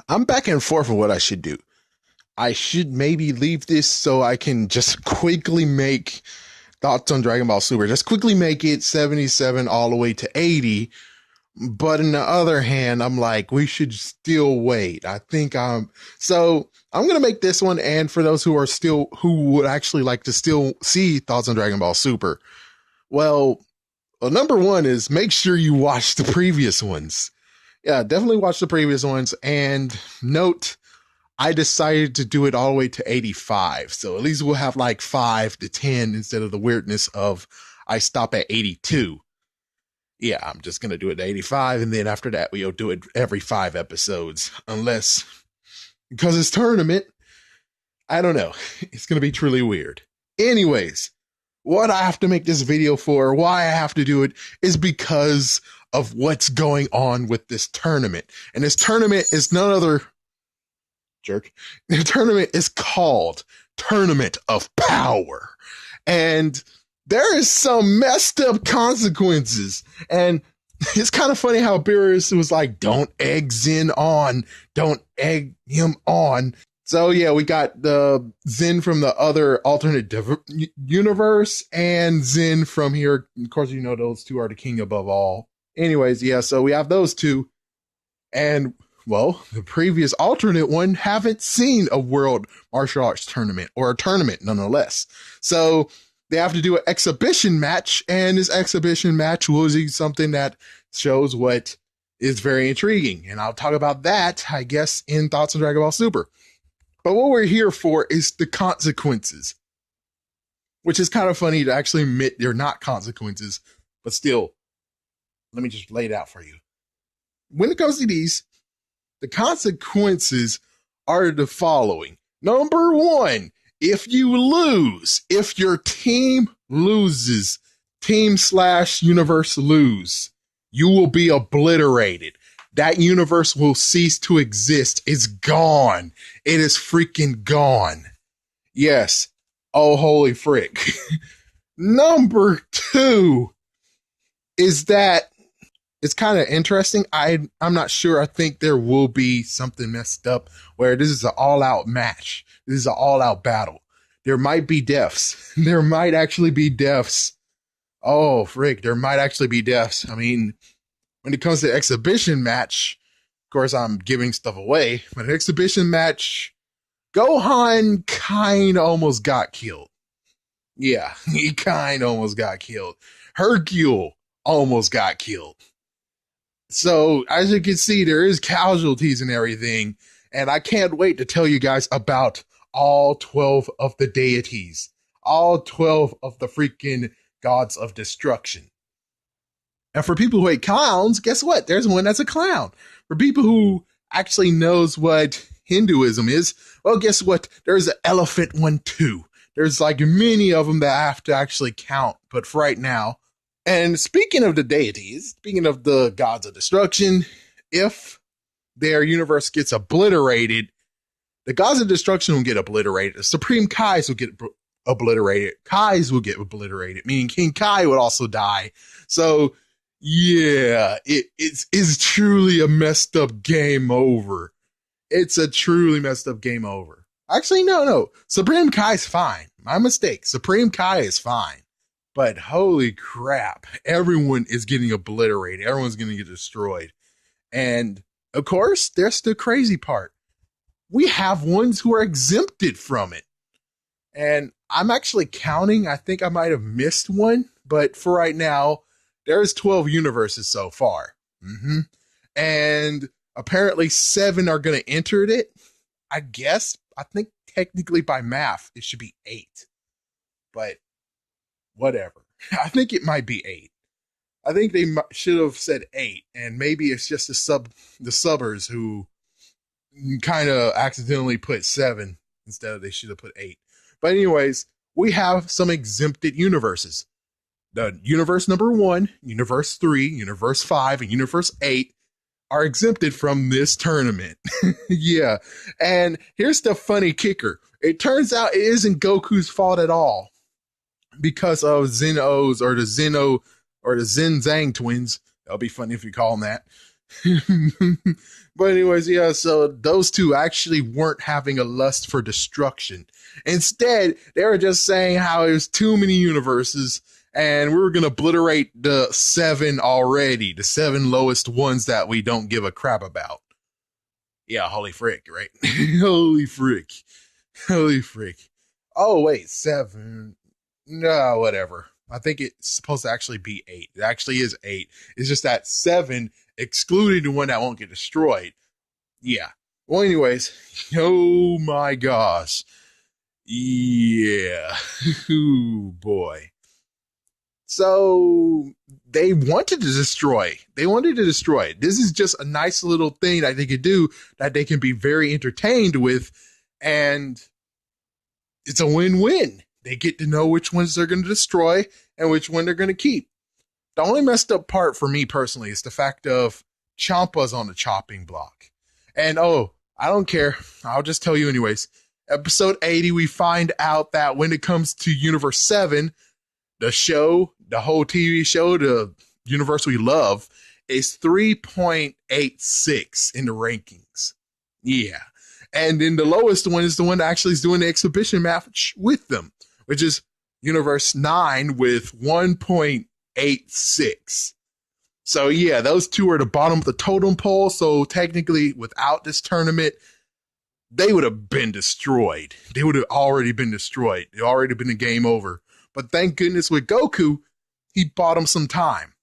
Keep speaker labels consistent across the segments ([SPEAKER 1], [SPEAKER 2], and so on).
[SPEAKER 1] I'm back and forth with what I should do. I should maybe leave this so I can just quickly make thoughts on Dragon Ball Super. Just quickly make it 77 all the way to 80. But on the other hand, I'm like, we should still wait. I'm going to make this one. And for those who would actually like to still see thoughts on Dragon Ball Super. Well, number one is make sure you watch the previous ones. Yeah, definitely watch the previous ones. And note, I decided to do it all the way to 85. So at least we'll have like 5 to 10 instead of the weirdness of I stop at 82. Yeah, I'm just going to do it to 85. And then after that, we'll do it every 5 episodes. Unless, because it's tournament, I don't know. It's going to be truly weird. Anyways, what I have to make this video for, why I have to do it, is because of what's going on with this tournament. And this tournament is none other jerk. The tournament is called Tournament of Power. And there is some messed up consequences. And it's kind of funny how Beerus was like, don't egg Zen on. Don't egg him on. So yeah, we got the Zen from the other alternate universe and Zen from here. Of course, you know those two are the king above all. Anyways, yeah, so we have those two. And well, the previous alternate one haven't seen a world martial arts tournament, or a tournament nonetheless. So they have to do an exhibition match, and this exhibition match will be something that shows what is very intriguing. And I'll talk about that, I guess, in Thoughts on Dragon Ball Super. But what we're here for is the consequences, which is kind of funny to actually admit they're not consequences, but still, let me just lay it out for you. When it comes to these, the consequences are the following. Number one, if you lose, if your team loses, team/universe lose, you will be obliterated. That universe will cease to exist. It's gone. It is freaking gone. Yes. Oh, holy frick. Number two is that it's kind of interesting. I'm not sure. I think there will be something messed up where this is an all-out match. This is an all-out battle. There might be deaths. There might actually be deaths. Oh, frick. There might actually be deaths. I mean, when it comes to exhibition match, of course, I'm giving stuff away, but an exhibition match, Gohan kind of almost got killed. Yeah, he kind of almost got killed. Hercule almost got killed. So, as you can see, there is casualties and everything, and I can't wait to tell you guys about all 12 of the deities, all 12 of the freaking gods of destruction. And for people who hate clowns, guess what? There's one that's a clown. For people who actually knows what Hinduism is, well, guess what? There's an elephant one too. There's like many of them that I have to actually count, but for right now. And speaking of the deities, speaking of the gods of destruction, if their universe gets obliterated, the gods of destruction will get obliterated. The Supreme Kais will get obliterated. Kais will get obliterated, meaning King Kai would also die. So, yeah, it's truly a messed up game over. It's a truly messed up game over. Actually, no. Supreme Kai's fine. My mistake. Supreme Kai is fine. But holy crap, everyone is getting obliterated. Everyone's going to get destroyed. And of course, there's the crazy part. We have ones who are exempted from it. And I'm actually counting. I think I might have missed one. But for right now, there's 12 universes so far. And apparently 7 are going to enter it. I think technically by math, it should be 8. But whatever. I think it might be 8. I think they should have said 8, and maybe it's just the subbers who kind of accidentally put 7 instead of they should have put 8. But anyways, we have some exempted universes. The universe number 1, universe 3, universe 5, and universe 8 are exempted from this tournament. Yeah. And here's the funny kicker. It turns out it isn't Goku's fault at all. Because of Zenos or the Zeno or the Zen Zhang twins. That'll be funny if you call them that. But anyways, yeah, so those two actually weren't having a lust for destruction. Instead, they were just saying how there's too many universes and we were going to obliterate the seven already, the seven lowest ones that we don't give a crap about. Yeah, holy frick, right? Holy frick. Holy frick. Oh, wait, seven. No, whatever. I think it's supposed to actually be eight. It actually is eight. It's just that seven, excluding the one that won't get destroyed. Yeah. Well, anyways, oh my gosh. Yeah. Ooh, boy. So they wanted to destroy. They wanted to destroy it. This is just a nice little thing that they could do that they can be very entertained with. And it's a win-win. They get to know which ones they're going to destroy and which one they're going to keep. The only messed up part for me personally is the fact of Champa's on the chopping block. And oh, I don't care. I'll just tell you anyways. Episode 80, we find out that when it comes to Universe 7, the show, the whole TV show, the universe we love, is 3.86 in the rankings. Yeah. And then the lowest one is the one that actually is doing the exhibition match with them, which is Universe 9 with 1.86. So yeah, those two are the bottom of the totem pole. So technically, without this tournament, they would have been destroyed. They would have already been destroyed. It already been a game over. But thank goodness with Goku, he bought him some time.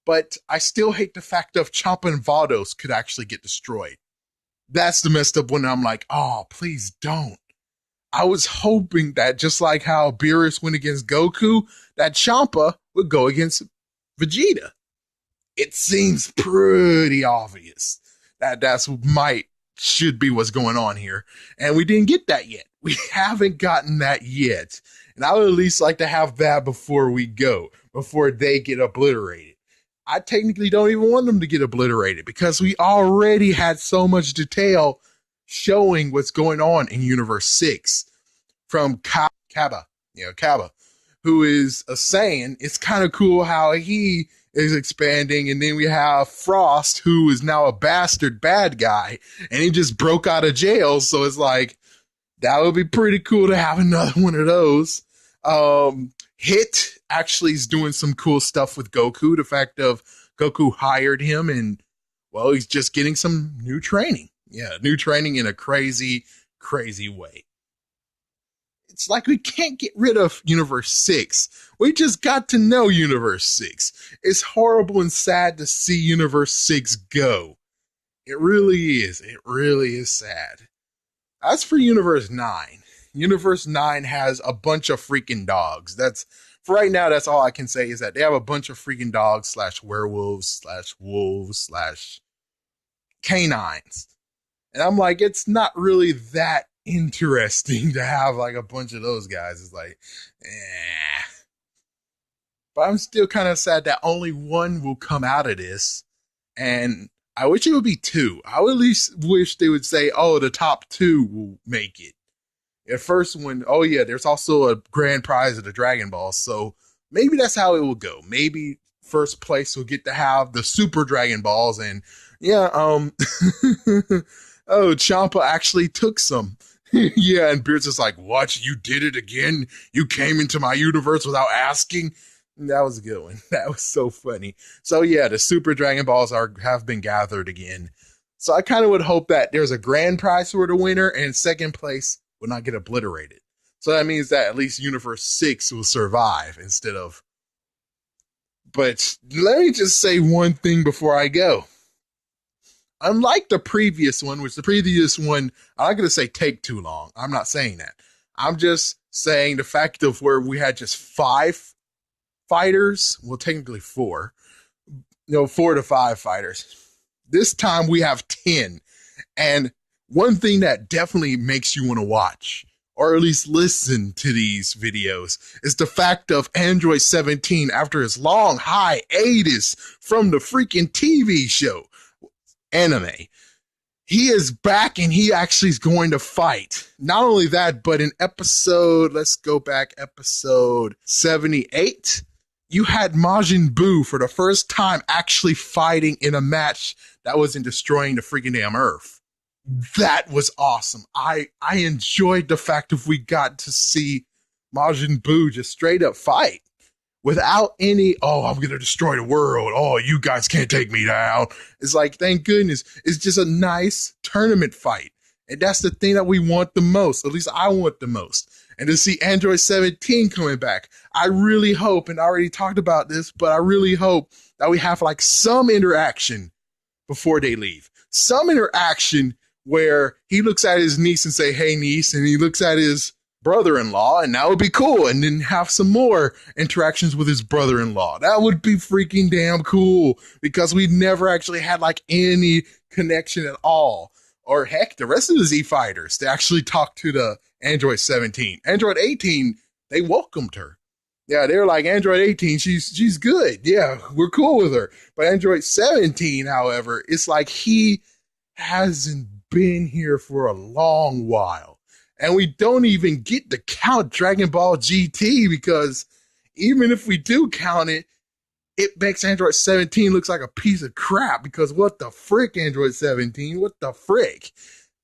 [SPEAKER 1] But I still hate the fact of Champa and Vados could actually get destroyed. That's the messed up one. I'm like, oh, please don't. I was hoping that just like how Beerus went against Goku, that Champa would go against Vegeta. It seems pretty obvious that should be what's going on here. And we didn't get that yet. We haven't gotten that yet. And I would at least like to have that before we go, before they get obliterated. I technically don't even want them to get obliterated because we already had so much detail showing what's going on in Universe 6 from Kaba, who is a Saiyan. It's kind of cool how he is expanding, and then we have Frost, who is now a bastard bad guy, and he just broke out of jail, so it's like, that would be pretty cool to have another one of those. Hit actually is doing some cool stuff with Goku. The fact of Goku hired him and, well, he's just getting some new training. Yeah, new training in a crazy, crazy way. It's like we can't get rid of Universe 6. We just got to know Universe 6. It's horrible and sad to see Universe 6 go. It really is. It really is sad. As for Universe 9, Universe 9 has a bunch of freaking dogs. For right now, that's all I can say is that they have a bunch of freaking dogs / werewolves / wolves / canines. And I'm like, it's not really that interesting to have like a bunch of those guys. It's like, eh. But I'm still kind of sad that only one will come out of this. And I wish it would be two. I would at least wish they would say, oh, the top two will make it. The first one, oh yeah, there's also a grand prize of the Dragon Ball. So maybe that's how it will go. Maybe first place will get to have the Super Dragon Balls. And yeah, oh, Champa actually took some. Yeah, and Beerus is like, what? You did it again? You came into my universe without asking? That was a good one. That was so funny. So yeah, the Super Dragon Balls have been gathered again. So I kind of would hope that there's a grand prize for the winner and second place will not get obliterated. So that means that at least Universe 6 will survive instead of... But let me just say one thing before I go. Unlike the previous one, I'm not going to say take too long. I'm not saying that. I'm just saying the fact of where we had just 5 fighters, well, technically 4, 4 to 5 fighters. This time we have 10. And one thing that definitely makes you want to watch, or at least listen to these videos, is the fact of Android 17 after his long hiatus from the freaking TV show, anime. He is back and he actually is going to fight. Not only that, but in episode 78, you had Majin Buu for the first time actually fighting in a match that wasn't destroying the freaking damn Earth. That was awesome. I enjoyed the fact that we got to see Majin Buu just straight up fight without any, oh, I'm going to destroy the world. Oh, you guys can't take me down. It's like, thank goodness. It's just a nice tournament fight. And that's the thing that we want the most. At least I want the most. And to see Android 17 coming back, I really hope, and I already talked about this, but I really hope that we have like some interaction before they leave. Some interaction where he looks at his niece and say, hey, niece, and he looks at his brother-in-law, and that would be cool. And then have some more interactions with his brother-in-law. That would be freaking damn cool, because we never actually had like any connection at all. Or heck, the rest of the Z Fighters to actually talk to the Android 17. Android 18, they welcomed her. Yeah, they were like, Android 18, she's good. Yeah, we're cool with her. But Android 17, however, it's like he hasn't been here for a long while. And we don't even get to count Dragon Ball GT, because even if we do count it, it makes Android 17 looks like a piece of crap, because what the frick, Android 17? What the frick?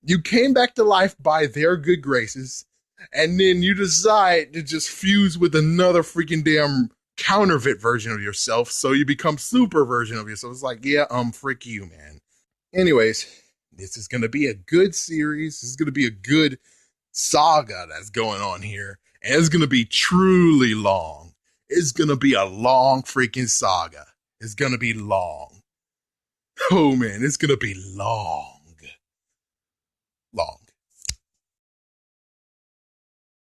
[SPEAKER 1] You came back to life by their good graces, and then you decide to just fuse with another freaking damn counterfeit version of yourself, so you become super version of yourself. It's like, yeah, frick you, man. Anyways, this is going to be a good series. This is going to be a good saga that's going on here, and it's going to be truly long. It's going to be a long freaking saga. It's going to be long. Oh, man, it's going to be long. Long.